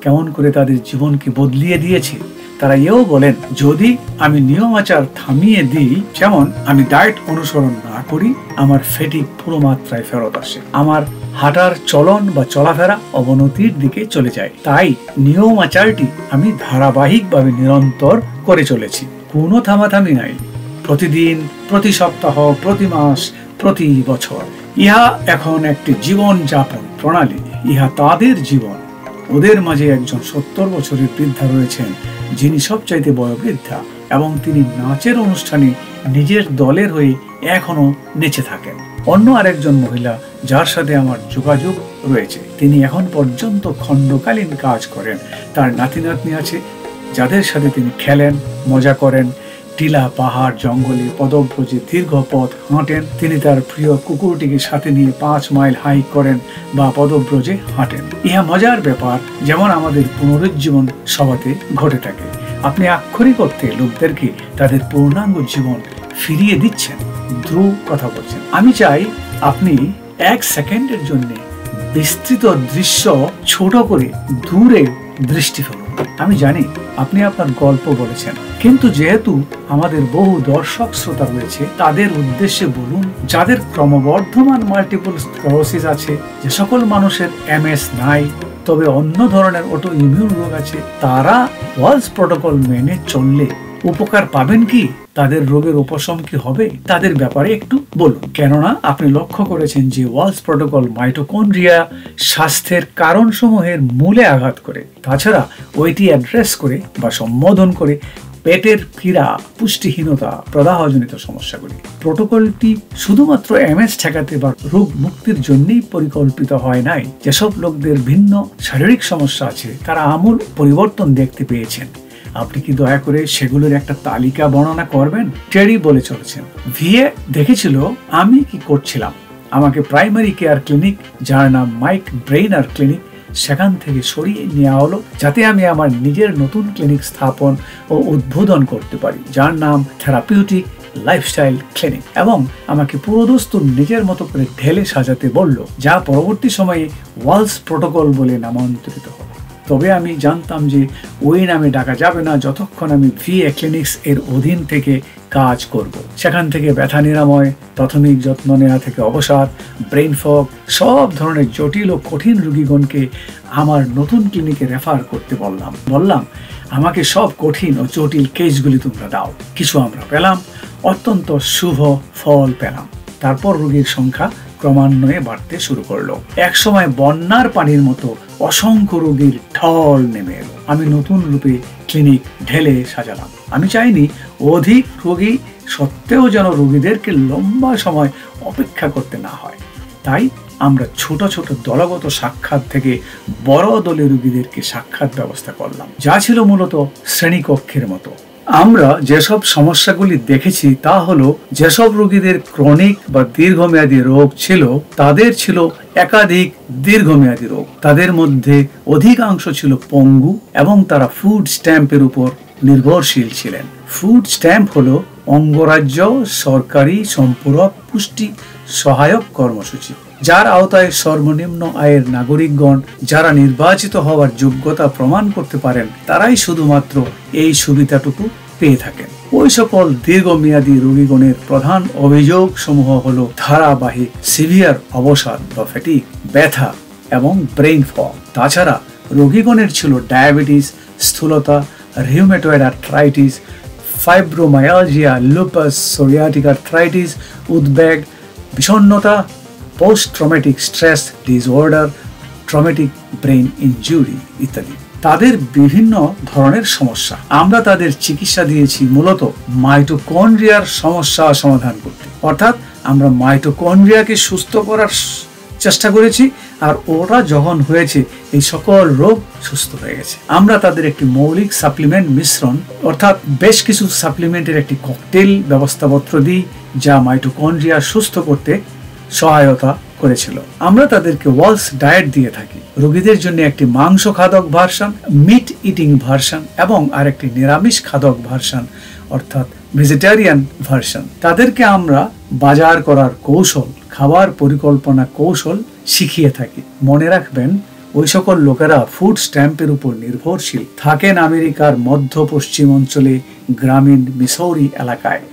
কেমন করে তাদের জীবনকে বদলিয়ে দিয়েছে। তারা এও বলেন, যদি আমি নিয়মাচার থামিয়ে দিই, যেমন আমি ডায়েট অনুসরণ না করি, আমার ফ্যাটিগ পুরো মাত্রায় ফেরত আসে, আমার হাঁটার চলন বা চলাফেরা অবনতির দিকে চলে যায়। তাই নিয়মাচারটি আমি ধারাবাহিকভাবে নিরন্তর করে চলেছি, কোনো থামাথামি নাই। প্রতিদিন, প্রতি সপ্তাহ, প্রতি মাস, প্রতি বছর। ইহা এখন একটি জীবন যাপন প্রণালী। ইহা তাদের জীবন। ওদের মাঝে একজন 70 বছরের বৃদ্ধা রয়েছেন, যিনি সবচাইতে বড় বৃদ্ধা, এবং তিনি নাচের অনুষ্ঠানে নিজের দলের হয়ে এখনো নেচে থাকেন। অন্য আরেকজন মহিলা যার সাথে আমার যোগাযোগ রয়েছে, তিনি এখন পর্যন্ত খণ্ডকালীন কাজ করেন। তার নাতি নাতনি আছে যাদের সাথে তিনি খেলেন, মজা করেন। টিলা, পাহাড়, জঙ্গলে পদব্রজে দীর্ঘ পথ হাঁটেন। তিনি তার প্রিয় কুকুরটিকে সাথে নিয়ে 5 মাইল হাইক করেন বা পদব্রজে হাঁটেন। ইহা মজার ব্যাপার, যেমন আমাদের পুনরুজ্জীবন সভাতে ঘটে থাকে। আপনি আক্ষরিক অর্থে লোকদেরকে তাদের পূর্ণাঙ্গ জীবন ফিরিয়ে দিচ্ছেন। ধ্রুব কথা বলছেন, আমি চাই আপনি 1 সেকেন্ডের জন্য বিস্তৃত দৃশ্য ছোট করে দূরে দৃষ্টি ফেলুন। আমি জানি আপনি আপনার গল্প বলেছেন, কিন্তু যেহেতু আমাদের বহু দর্শক শ্রোতা রয়েছে, তাদের উদ্দেশ্যে বলুন, যাদের ক্রমবর্ধমান মাল্টিপল স্ক্লেরোসিস আছে, যে সকল মানুষের MS নাই, তবে অন্য ধরনের অটো ইমিউন রোগ আছে, তারা ওয়ালস প্রোটোকল মেনে চললে উপকার পাবেন কি, তাদের রোগের উপশম কি হবে, তাদের ব্যাপারে একটু বলুন। কেননা আপনি লক্ষ্য করেছেন যে ওয়ালস প্রোটোকল মাইটোকন্ড্রিয়া স্বাস্থ্যের কারণসমূহের মূলে আঘাত করে, তাছাড়া ওইটি অ্যাড্রেস করে বা সম্বোধন করে পেটের পীড়া, পুষ্টিহীনতা, প্রদাহজনিত সমস্যাগুলি। প্রোটোকলটি শুধুমাত্র এমএস ঠেকাতে বা রোগ মুক্তির জন্যই পরিকল্পিত হয় নাই। যেসব লোকদের ভিন্ন শারীরিক সমস্যা আছে তারা আমূল পরিবর্তন দেখতে পেয়েছেন। আপনি কি দয়া করে সেগুলোর একটা তালিকা বর্ণনা করবেন? টেরি বলে চলেছেন, ভিএ দেখেছিল আমি কি করছিলাম। আমাকে প্রাইমারি কেয়ার ক্লিনিক, যার নাম মাইক ব্রেইনার ক্লিনিক, সেখান থেকে সরিয়ে নেওয়া হলো যাতে আমি আমার নিজের নতুন ক্লিনিক স্থাপন ও উদ্বোধন করতে পারি, যার নাম থেরাপিউটিক লাইফস্টাইল ক্লিনিক, এবং আমাকে পুরোদস্তুর নিজের মতো করে ঢেলে সাজাতে বলল, যা পরবর্তী সময়ে ওয়ালস প্রোটোকল বলে নামান্তরিত হলো। তবে আমি জানতাম যে ওই নামে ডাকা যাবে না যতক্ষণ আমি ভিএ ক্লিনিক্স এর অধীন থেকে কাজ করব। সেখান থেকে ব্যথা নিরাময়, প্রাথমিক যত্ন নেওয়া থেকে অবসাদ, ব্রেইন ফগ, সব ধরনের জটিল ও কঠিন রোগীগণকে আমার নতুন ক্লিনিকে রেফার করতে বললাম আমাকে সব কঠিন ও জটিল কেসগুলি তোমরা দাও। কিছু আমরা পেলাম, অত্যন্ত শুভ ফল পেলাম। তারপর রোগীর সংখ্যা ক্রমান্বয়ে বাড়তে শুরু করলো। একসময় বন্যার পানির মতো অসংখ্য রোগীর ঢল নেমে এলো। আমি নতুন রূপে ক্লিনিক ঢেলে সাজালাম। আমি চাইনি অধিক রোগী সত্ত্বেও যেন রোগীদেরকে লম্বা সময় অপেক্ষা করতে না হয়। তাই আমরা ছোট ছোট দলগত সাক্ষাৎ থেকে বড় দলে রোগীদেরকে সাক্ষাৎ ব্যবস্থা করলাম, যা ছিল মূলত শ্রেণীকক্ষের মতো। আমরা যেসব সমস্যাগুলি দেখেছি তা হলো, যেসব রোগীদের ক্রনিক বা দীর্ঘমেয়াদী রোগ ছিল তাদের ছিল একাধিক দীর্ঘমেয়াদী রোগ। তাদের মধ্যে অধিকাংশ ছিল পঙ্গু এবং তারা ফুড স্ট্যাম্পের উপর নির্ভরশীল ছিলেন। ফুড স্ট্যাম্প হলো অঙ্গরাজ্য সরকারি সম্পূরক পুষ্টি সহায়ক কর্মসূচি, যার আওতায় সর্বনিম্ন আয়ের নাগরিকগণ যারা নির্বাচিত হওয়ার যোগ্যতা প্রমাণ করতে পারেন তারাই শুধুমাত্র এই সুবিধাটুকু পেয়ে থাকেন। ওই সকল দীর্ঘমেয়াদী রোগীগণের প্রধান অভিযোগ সমূহ হলো ধারাবাহিক সিভিয়ার অবসাদ বা ফ্যাটিগ, ব্যথা এবং ব্রেইন ফগ। তাছাড়া রোগীগণের ছিল ডায়াবেটিস, স্থূলতা, rheumatoid arthritis, fibromyalgia, lupus, psoriatic arthritis, উদ্বেগ, বিষণ্ণতা, post traumatic stress disorder, traumatic brain injury ইত্যাদি। তাদের বিভিন্ন ধরনের সমস্যা। আমরা তাদের চিকিৎসা দিয়েছি মূলত মাইটোকন্ড্রিয়ার সমস্যা সমাধান করতে, অর্থাৎ আমরা মাইটোকন্ড্রিয়াকে সুস্থ করার চেষ্টা করেছি, আর ওরা যখন হয়েছে এই সকল রোগ সুস্থ হয়ে গেছে। আমরা তাদের একটি মৌলিক সাপ্লিমেন্ট মিশ্রণ, অর্থাৎ বেশ কিছু সাপ্লিমেন্টের একটি ককটেল ব্যবস্থাপত্র দিই, যা মাইটোকন্ড্রিয়া সুস্থ করতে সহায়তা করেছিল। আমরা তাদেরকে ওয়ালস ডায়েট দিয়ে থাকি। রোগীদের জন্য একটি মাংস খাদক ভার্সন, মিট ইটিং ভার্সন এবং আরেকটি নিরামিষ খাদক ভার্সন, অর্থাৎ ভেজিটেরিয়ান ভার্সন। তাদেরকে আমরা বাজার করার কৌশল, খাবার পরিকল্পনা কৌশল শিখিয়ে থাকি। মনে রাখবেন, ওই সকল লোকেরা ফুড স্ট্যাম্পের উপর নির্ভরশীল থাকেন আমেরিকার মধ্য পশ্চিম অঞ্চলে, গ্রামীণ মিসৌরি এলাকায়,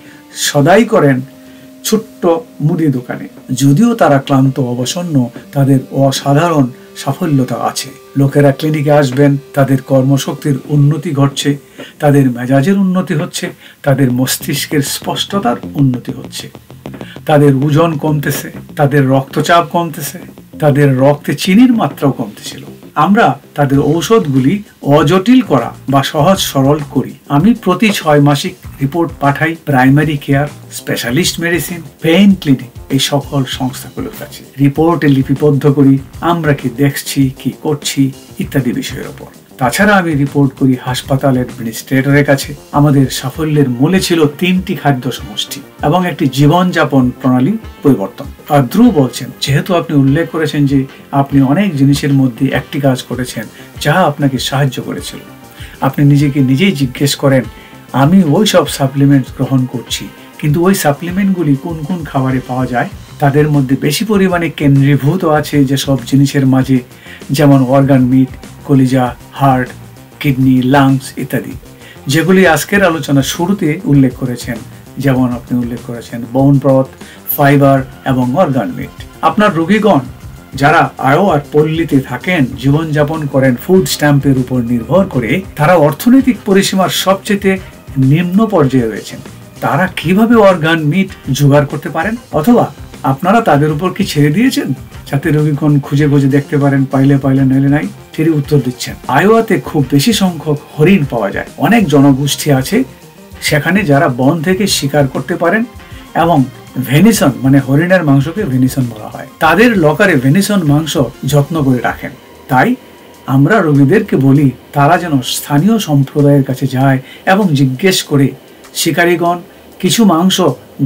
সদাই করেন ছোট্ট মুদি দোকানে। যদিও তারা ক্লান্ত অবসন্ন, তাদের অসাধারণ সাফল্যতা আছে। লোকেরা ক্লিনিকে আসবেন, তাদের কর্মশক্তির উন্নতি ঘটছে, তাদের মেজাজের উন্নতি হচ্ছে, তাদের মস্তিষ্কের স্পষ্টতার উন্নতি হচ্ছে, তাদের ওজন কমতেছে, তাদের রক্তচাপ কমতেছে, তাদের রক্তে চিনির মাত্রাও কমতেছিল। আমরা তাদের ঔষধগুলি অজটিল করা বা সহজ সরল করি। আমি প্রতি 6 মাসিক রিপোর্ট পাঠাই primary care, specialist medicine, pain clinic এই সকল সংস্থাগুলোর কাছে। রিপোর্টে লিপিবদ্ধ করি আমরা কি দেখছি, কি করছি ইত্যাদি বিষয়ের উপর। তাছাড়া আমি রিপোর্ট করি হাসপাতালের অ্যাডমিনিস্ট্রেটরের কাছে। আমাদের সাফল্যের মূলে ছিল 3টি খাদ্য সমষ্টি এবং একটি জীবনযাপন প্রণালী পরিবর্তন। আর ধ্রুব বলছেন, যেহেতু আপনি উল্লেখ করেছেন যে আপনি অনেক জিনিসের মধ্যে একটি কাজ করেছেন যা আপনাকে সাহায্য করেছিল, আপনি নিজেকে নিজেই জিজ্ঞেস করেন, আমি ওই সব সাপ্লিমেন্ট গ্রহণ করছি, কিন্তু ওই সাপ্লিমেন্টগুলি কোন কোন খাবারে পাওয়া যায়? তাদের মধ্যে বেশি পরিমাণে কেন্দ্রীভূত আছে যেসব জিনিসের মাঝে, যেমন অর্গান মিট, কলিজা, হার্ট, কিডনি, লাংস ইত্যাদি, যেগুলি আজকের আলোচনা শুরুতে উল্লেখ করেছেন। যেমন আপনি উল্লেখ করেছেন বোন ব্রথ, ফাইবার এবং অর্গান মিট। আপনার রোগীগণ যারা আয়ো আর পল্লীতে থাকেন, জীবনযাপন করেন ফুড স্ট্যাম্পের উপর নির্ভর করে, তারা অর্থনৈতিক পরিসীমার সবচেয়ে নিম্ন পর্যায়ে রয়েছেন তারা কিভাবে অর্গান মিট জোগাড় করতে পারেন, অথবা আপনারা তাদের উপর কি ছেড়ে দিয়েছেন যাতে রোগীগণ খুঁজে খুঁজে দেখতে পারেন, পাইলে পাইলে নইলে নাই? তিনি উত্তর দিচ্ছেন, আইওয়াতে খুব বেশি সংখ্যক হরিণ পাওয়া যায়। অনেক জনগোষ্ঠী আছে সেখানে যারা বন থেকে শিকার করতে পারেন এবং ভেনিসন মানে হরিণের মাংসকে ভেনিসন বলা হয়, তাদের লকারে ভেনিসন মাংস যত্ন করে রাখেন। তাই আমরা রোগীদেরকে বলি তারা যেন স্থানীয় সম্প্রদায়ের কাছে যায় এবং জিজ্ঞেস করে শিকারীগণ কিছু মাংস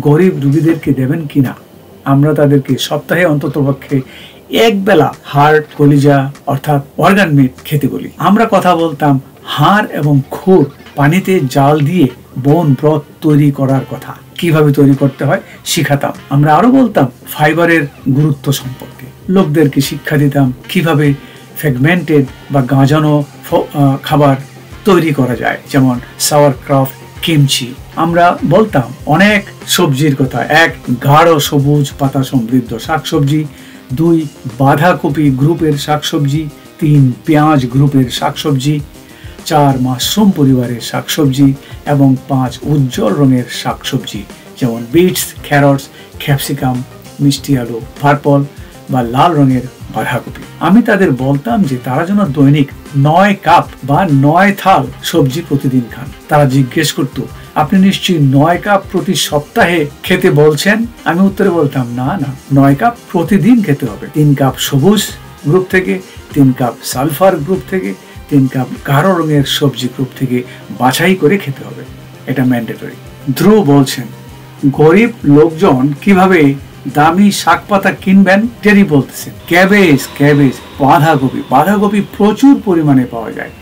গরিব রোগীদেরকে দেবেন কিনা। আমরা তাদেরকে সপ্তাহে অন্ততপক্ষে এক বেলা হাড়, কলিজা অর্থাৎ অর্গান মিট খেতে বলি। আমরা কথা বলতাম হাড় এবং খুর পানিতে জাল দিয়ে বোন ব্রথ তৈরি করার কথা, কিভাবে তৈরি করতে হয় শিখাতাম। আমরা আরো বলতাম ফাইবারের গুরুত্ব সম্পর্কে, লোকদেরকে শিক্ষা দিতাম কিভাবে ফ্র্যাগমেন্টেড বা গাঁজানো খাবার তৈরি করা যায়, যেমন সাওয়ারক্রাফট, কিমচি। আমরা বলতাম অনেক সবজির কথা, 1 গাঢ় সবুজ পাতা সমৃদ্ধ শাকসবজি, 2 বাঁধাকপি গ্রুপের শাকসবজি, 3 পেঁয়াজ গ্রুপের শাকসবজি, 4 মাশরুম পরিবারের শাকসবজি এবং 5 উজ্জ্বল রঙের শাকসবজি যেমন বিটস, ক্যারটস, ক্যাপসিকাম, মিষ্টি আলু, পার্পল বা লাল রঙের বাঁধাকপি। আমি তাদের বলতাম যে তারা যেন দৈনিক 9 কাপ বা 9 থাল সবজি প্রতিদিন খান। তারা জিজ্ঞেস করতো, আপনি নিশ্চয়ই 9 কাপ প্রতি সপ্তাহে খেতে বলছেন? আমি উত্তরে বলতাম, না না, 9 কাপ প্রতিদিন খেতে হবে। 3 কাপ সবুজ গ্রুপ থেকে, 3 কাপ সালফার গ্রুপ থেকে, 3 কাপ গাঢ় রঙের সবজি গ্রুপ থেকে বাছাই করে খেতে হবে, এটা ম্যান্ডেটরি। ধ্রুব বলছেন, গরিব লোকজন কিভাবে দামি শাক পাতা কিনবেন? টেরি বলতেছেন, ক্যাবেজ, বাঁধাকপি প্রচুর পরিমাণে পাওয়া যায়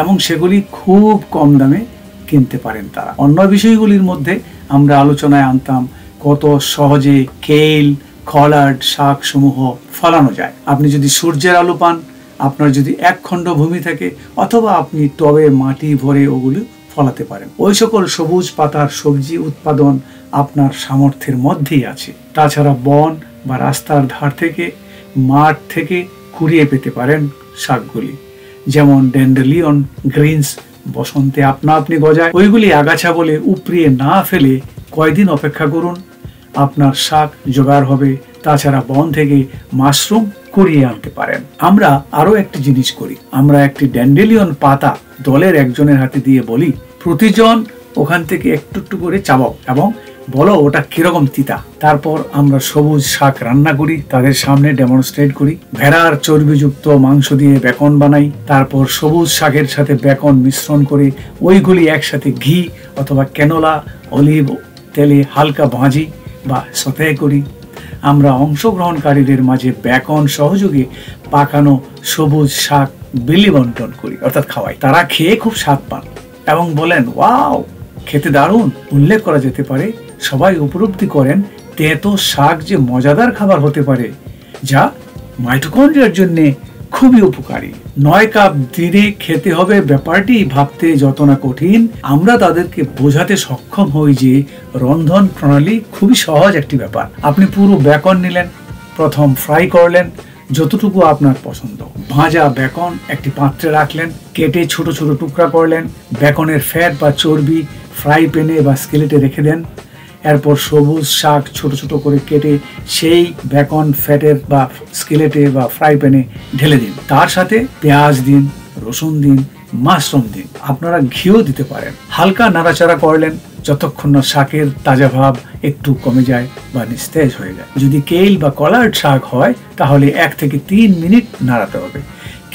এবং সেগুলি খুব কম দামে কিনতে পারেন তারা। অন্য বিষয়গুলির মধ্যে আমরা আলোচনায় আনতাম কত সহজে কেল, কলার্ড শাক সমূহ ফলানো যায়। আপনি যদি সূর্যের আলো পান, আপনার যদি 1 খণ্ড ভূমি থাকে, অথবা আপনি টবে মাটি ভরে ওগুলি ফলাতে পারেন। ওই সকল সবুজ পাতার সবজি উৎপাদন আপনার সামর্থ্যের মধ্যেই আছে। তাছাড়া বন বা রাস্তার ধার থেকে, মাঠ থেকে কুড়িয়ে পেতে পারেন শাকগুলি, যেমন ড্যান্ডেলিয়ন গ্রিনস বসন্তে আপনা আপনি গজায়। ওইগুলি আগাছা বলে উপড়িয়ে না ফেলে কয়দিন অপেক্ষা করুন, আপনার শাক জোগাড় হবে। তাছাড়া বন থেকে মাশরুম কুড়িয়ে আনতে পারেন। আমরা আরো একটি জিনিস করি, আমরা একটি ড্যান্ডেলিয়ন পাতা দলের একজনের হাতে দিয়ে বলি, প্রতিজন ওখান থেকে একটু একটু করে চাবাও এবং বলো ওটা কিরকম তিতা। তারপর আমরা সবুজ শাক রান্না করি, তাদের সামনে ডেমনস্ট্রেট করি। ভেড়ার চর্বিযুক্ত মাংস দিয়ে বেকন বানাই, তারপর সবুজ শাকের সাথে বেকন মিশ্রণ করে ওইগুলি একসাথে ঘি অথবা ক্যানোলা অলিভ তেলে হালকা ভাজি বা সতে করি। আমরা অংশগ্রহণকারীদের মাঝে বেকন সহযোগে পাকানো সবুজ শাক বিলি বন্টন করি, অর্থাৎ খাওয়াই। তারা খেয়ে খুব স্বাদ পান এবং বলেন, ওয়াও, খেতে দারুণ। উল্লেখ করা যেতে পারে সবাই উপলব্ধি করেন তেতো শাক যে মজাদার খাবার হতে পারে, যা মাইটোকন্ড্রিয়ার জন্য খুবই উপকারী। 9 কাপ দিনে খেতে হবে ব্যাপারটি ভাবতে যত না কঠিন, আমরা তাদেরকে বোঝাতে সক্ষম হই যে রন্ধন প্রণালী খুবই সহজ একটি ব্যাপার। আপনি পুরো বেকন নিলেন, প্রথম ফ্রাই করলেন যতটুকু আপনার পছন্দ, ভাজা বেকন একটি পাত্রে রাখলেন, কেটে ছোট ছোট টুকরা করলেন, বেকনের ফ্যাট বা চর্বি ফ্রাই প্যানে বা স্কেলেটে রেখে দেন। এরপর সবুজ শাক ছোট ছোট করে কেটে সেই বেকন ফ্যাটের বা স্কেলেটে বা ফ্রাই প্যানে ঢেলে দিন। তার সাথে পেঁয়াজ দিন, রসুন দিন, মাশরুম দিন, আপনারা ঘিও দিতে পারেন। হালকা নাড়াচাড়া করলেন যতক্ষণ না শাকের তাজা ভাব একটু কমে যায় বা নিস্তেজ হয়ে যায়। যদি কেল বা কলার্ড শাক হয় তাহলে 1 থেকে 3 মিনিট নাড়াতে হবে।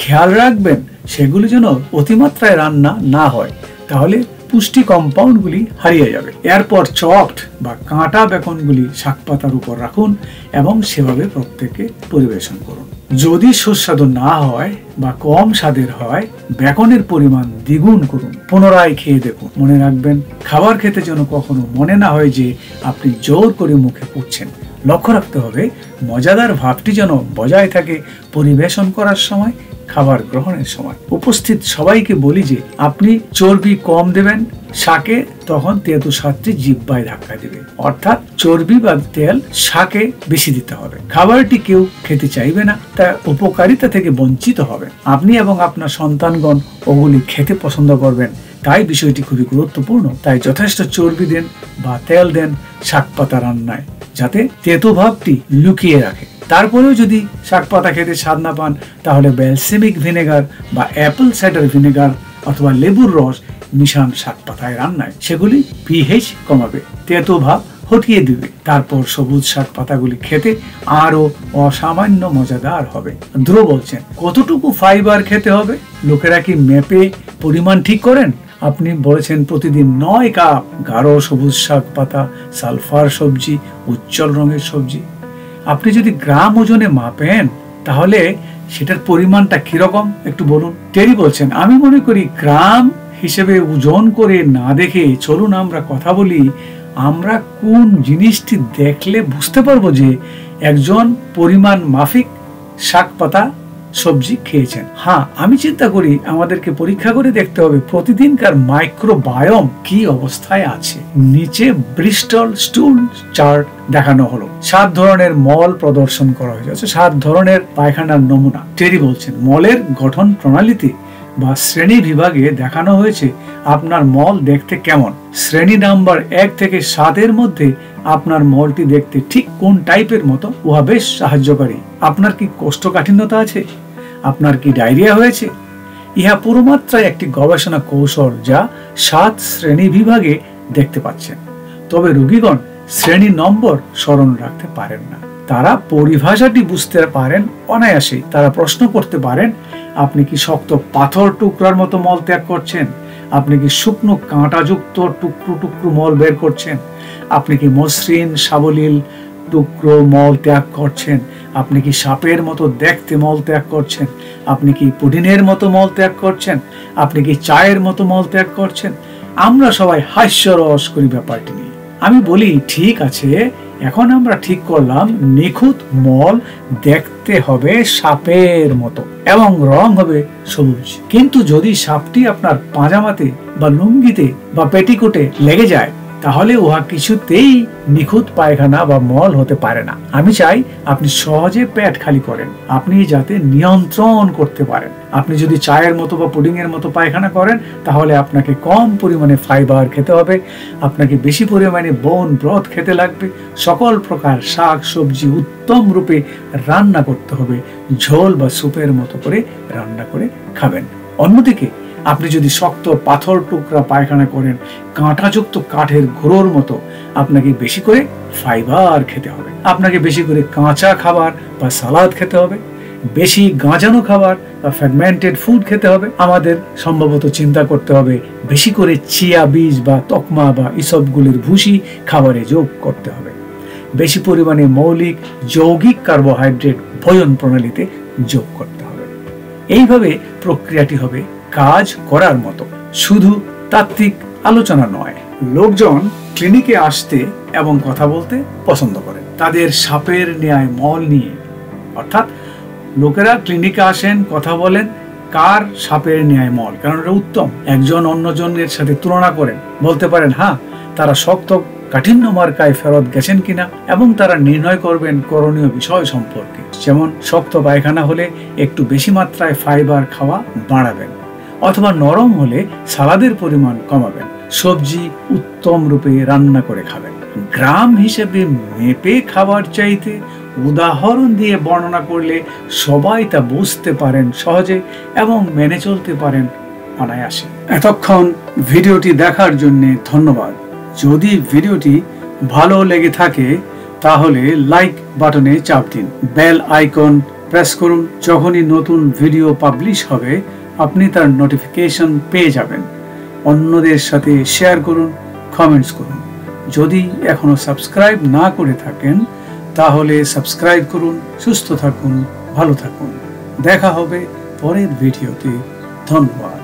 খেয়াল রাখবেন সেগুলি যেন অতিমাত্রায় রান্না না হয়, তাহলে পুষ্টি কম্পাউন্ডগুলি হারিয়ে যাবে। এরপর চপড বা কাঁটা বেকনগুলি শাক পাতার উপর রাখুন এবং সেভাবে প্রত্যেকে পরিবেশন করুন। যদি সুস্বাদু না হয় বা কম স্বাদের হয়, বেকনের পরিমাণ দ্বিগুণ করুন। পুনরায় খেয়ে দেখুন। মনে রাখবেন, খাবার খেতে যেন কখনো মনে না হয় যে আপনি জোর করে মুখে পুড়ছেন। লক্ষ্য রাখতে হবে মজাদার ভাবটি যেন বজায় থাকে পরিবেশন করার সময়, খাবার গ্রহণের সময়। উপস্থিত সবাইকে বলি যে আপনি চর্বি কম দেবেন শাকে, তখন তেতো স্বাদটি জিহ্বায় ধাক্কা দেবে, অর্থাৎ চর্বি বা তেল শাকে বেশি দিতে হবে। খাবারটি কেউ খেতে চাইবে না, তা উপকারিতা থেকে বঞ্চিত হবে। আপনি এবং আপনার সন্তানগণ ওগুলি খেতে পছন্দ করবেন, তাই বিষয়টি খুবই গুরুত্বপূর্ণ। তাই যথেষ্ট চর্বি দেন বা তেল দেন শাক পাতা রান্নায়, যাতে তেতো ভাবটি লুকিয়ে রাখে। তারপরেও যদি শাক পাতা খেতে স্বাদ না পান, তাহলে ব্যালসেমিক ভিনেগার বা অ্যাপল সাইডার ভিনেগার অথবা লেবুর রস মিশান শাক পাতায় রান্নায়। সেগুলি পিএইচ কমাবে, তেতো ভাব হটিয়ে দিবে। তারপর সবুজ শাক পাতাগুলি খেতে আরো অসামান্য মজাদার হবে। ধ্রুব বলছেন, কতটুকু ফাইবার খেতে হবে? লোকেরা কি মেপে পরিমাণ ঠিক করেন? আপনি বলেছেন প্রতিদিন 9 কাপ গাঢ় সবুজ শাক পাতা, সালফার সবজি, উজ্জ্বল রঙের সবজি। আপনি যদি গ্রাম ওজনে মাপেন, তাহলে সেটার পরিমাণটা কিরকম একটু বলুন। টেরি বলছেন, আমি মনে করি গ্রাম হিসেবে ওজন করে না দেখে চলুন আমরা কথা বলি, আমরা কোন জিনিসটি দেখলে বুঝতে পারবো যে একজন পরিমাণ মাফিক শাক পাতা সবজি খেয়েছেন। হ্যাঁ, আমি চিন্তা করি আমাদেরকে পরীক্ষা করে দেখতে হবে প্রতিদিনকার মাইক্রোবায়োম কি অবস্থায় আছে। নিচে ব্রিস্টল স্টুল চার্ট দেখানো হলো। 7 ধরনের মল প্রদর্শন করা হয়েছে, 7 ধরনের পায়খানার নমুনা। টেরি বলছেন, মলের গঠন প্রণালীতে বা শ্রেণী বিভাগে দেখানো হয়েছে আপনার মল দেখতে কেমন। শ্রেণী নাম্বার 1 থেকে 7 এর মধ্যে আপনার মলটি দেখতে ঠিক কোন টাইপের মতো, উহা বেশ সাহায্যকারী। আপনার কি কোষ্ঠকাঠিন্যতা আছে? আপনার কি ডায়রিয়া হয়েছে? ইহা পুরোমাত্রায় একটি গবেষণা কৌশল যা 7 শ্রেণী বিভাগে দেখতে পাচ্ছেন। তবে রোগীগণ শ্রেণী নম্বর স্মরণ রাখতে পারেন না। তারা পরিভাষাটি বুঝতে পারেন অনায়াসে। তারা প্রশ্ন করতে পারেন, আপনি কি শক্ত পাথর টুকরার মতো মল ত্যাগ করছেন? আপনি কি শুকনো কাঁটাযুক্ত টুকরো টুকরো মল বের করছেন? আপনি কি মসৃণ সাবলীল টুকরো মল ত্যাগ করছেন? আপনি কি সাপের মতো দেখতে মল ত্যাগ করছেন? আপনি কি পুডিনের মতো মল ত্যাগ করছেন? আপনি কি চায়ের মতো মল ত্যাগ করছেন? আমরা সবাই হাস্যরস করি ব্যাপারটি নিয়ে। আমি বলি, ঠিক আছে, এখন আমরা ঠিক করলাম নিখুঁত মল দেখতে হবে সাপের মতো এবং রং হবে সবুজ। কিন্তু যদি সাপটি আপনার পাজামাতে বা লুঙ্গিতে বা পেটিকোটে লেগে যায়, তাহলে উহা কিছুতেই নিখুঁত পায়খানা বা মল হতে পারে না। আমি চাই আপনি সহজে পেট খালি করেন, আপনি যাতে নিয়ন্ত্রণ করতে পারেন। আপনি যদি চায়ের মতো বা পুডিং এর মতো পায়খানা করেন, তাহলে আপনাকে কম পরিমাণে ফাইবার খেতে হবে, আপনাকে বেশি পরিমাণে বোন ব্রথ খেতে লাগবে, সকল প্রকার শাক সবজি উত্তম রূপে রান্না করতে হবে, ঝোল বা স্যুপের মতো করে রান্না করে খাবেন। অন্যদিকে আপনি যদি শক্ত পাথর টুকরা পায়খানা করেন, কাঁটাযুক্ত কাঠের গুঁড়োর মতো, আপনাকে বেশি করে ফাইবার খেতে হবে। আপনাকে বেশি করে কাঁচা খাবার বা সালাদ খেতে হবে, বেশি গাঁজানো খাবার বা ফ্র্যাগমেন্টেড ফুড খেতে হবে। আমাদের সম্ভবত চিন্তা করতে হবে বেশি করে চিয়া বীজ বা তকমা বা ইসবগুলির ভুসি খাবারে যোগ করতে হবে। বেশি পরিমাণে মৌলিক যৌগিক কার্বোহাইড্রেট ভোজন প্রণালীতে যোগ করতে হবে। এইভাবে প্রক্রিয়াটি হবে কাজ করার মতো, শুধু তাত্ত্বিক আলোচনা নয়। লোকজন ক্লিনিকে আসতে এবং কথা বলতে পছন্দ করেন তাদের সাপের ন্যায় মল নিয়ে। অর্থাৎ লোকেরা ক্লিনিকে আসেন, কথা বলেন, কার সাপের ন্যায় মল, কারণ এটা উত্তম। একজন অন্যজনের সাথে তুলনা করেন, বলতে পারেন হ্যাঁ তারা শক্ত কাঠিন্য মার্কায় ফেরত গেছেন কিনা, এবং তারা নির্ণয় করবেন করণীয় বিষয় সম্পর্কে। যেমন শক্ত পায়খানা হলে একটু বেশি মাত্রায় ফাইবার খাওয়া বাড়াবেন, অথবা নরম হলে সালাদের পরিমাণ কমাবেন, সবজি উত্তম রূপে রান্না করে খাবেন। গ্রাম হিসেবে মেপে খাবার চাইতে উদাহরণ দিয়ে বর্ণনা করলে সবাই তা বুঝতে পারেন সহজে এবং মেনে চলতে পারেন অনায়াসে। এতক্ষণ ভিডিওটি দেখার জন্য ধন্যবাদ। যদি ভিডিওটি ভালো লেগে থাকে তাহলে লাইক বাটনে চাপ দিন, বেল আইকন প্রেস করুন। যখনই নতুন ভিডিও পাবলিশ হবে আপনি তার নোটিফিকেশন পেয়ে যাবেন। অন্যদের সাথে শেয়ার করুন, কমেন্টস করুন। যদি এখনো সাবস্ক্রাইব না করে থাকেন তাহলে সাবস্ক্রাইব করুন। সুস্থ থাকুন, ভালো থাকুন। দেখা হবে পরের ভিডিওতে। ধন্যবাদ।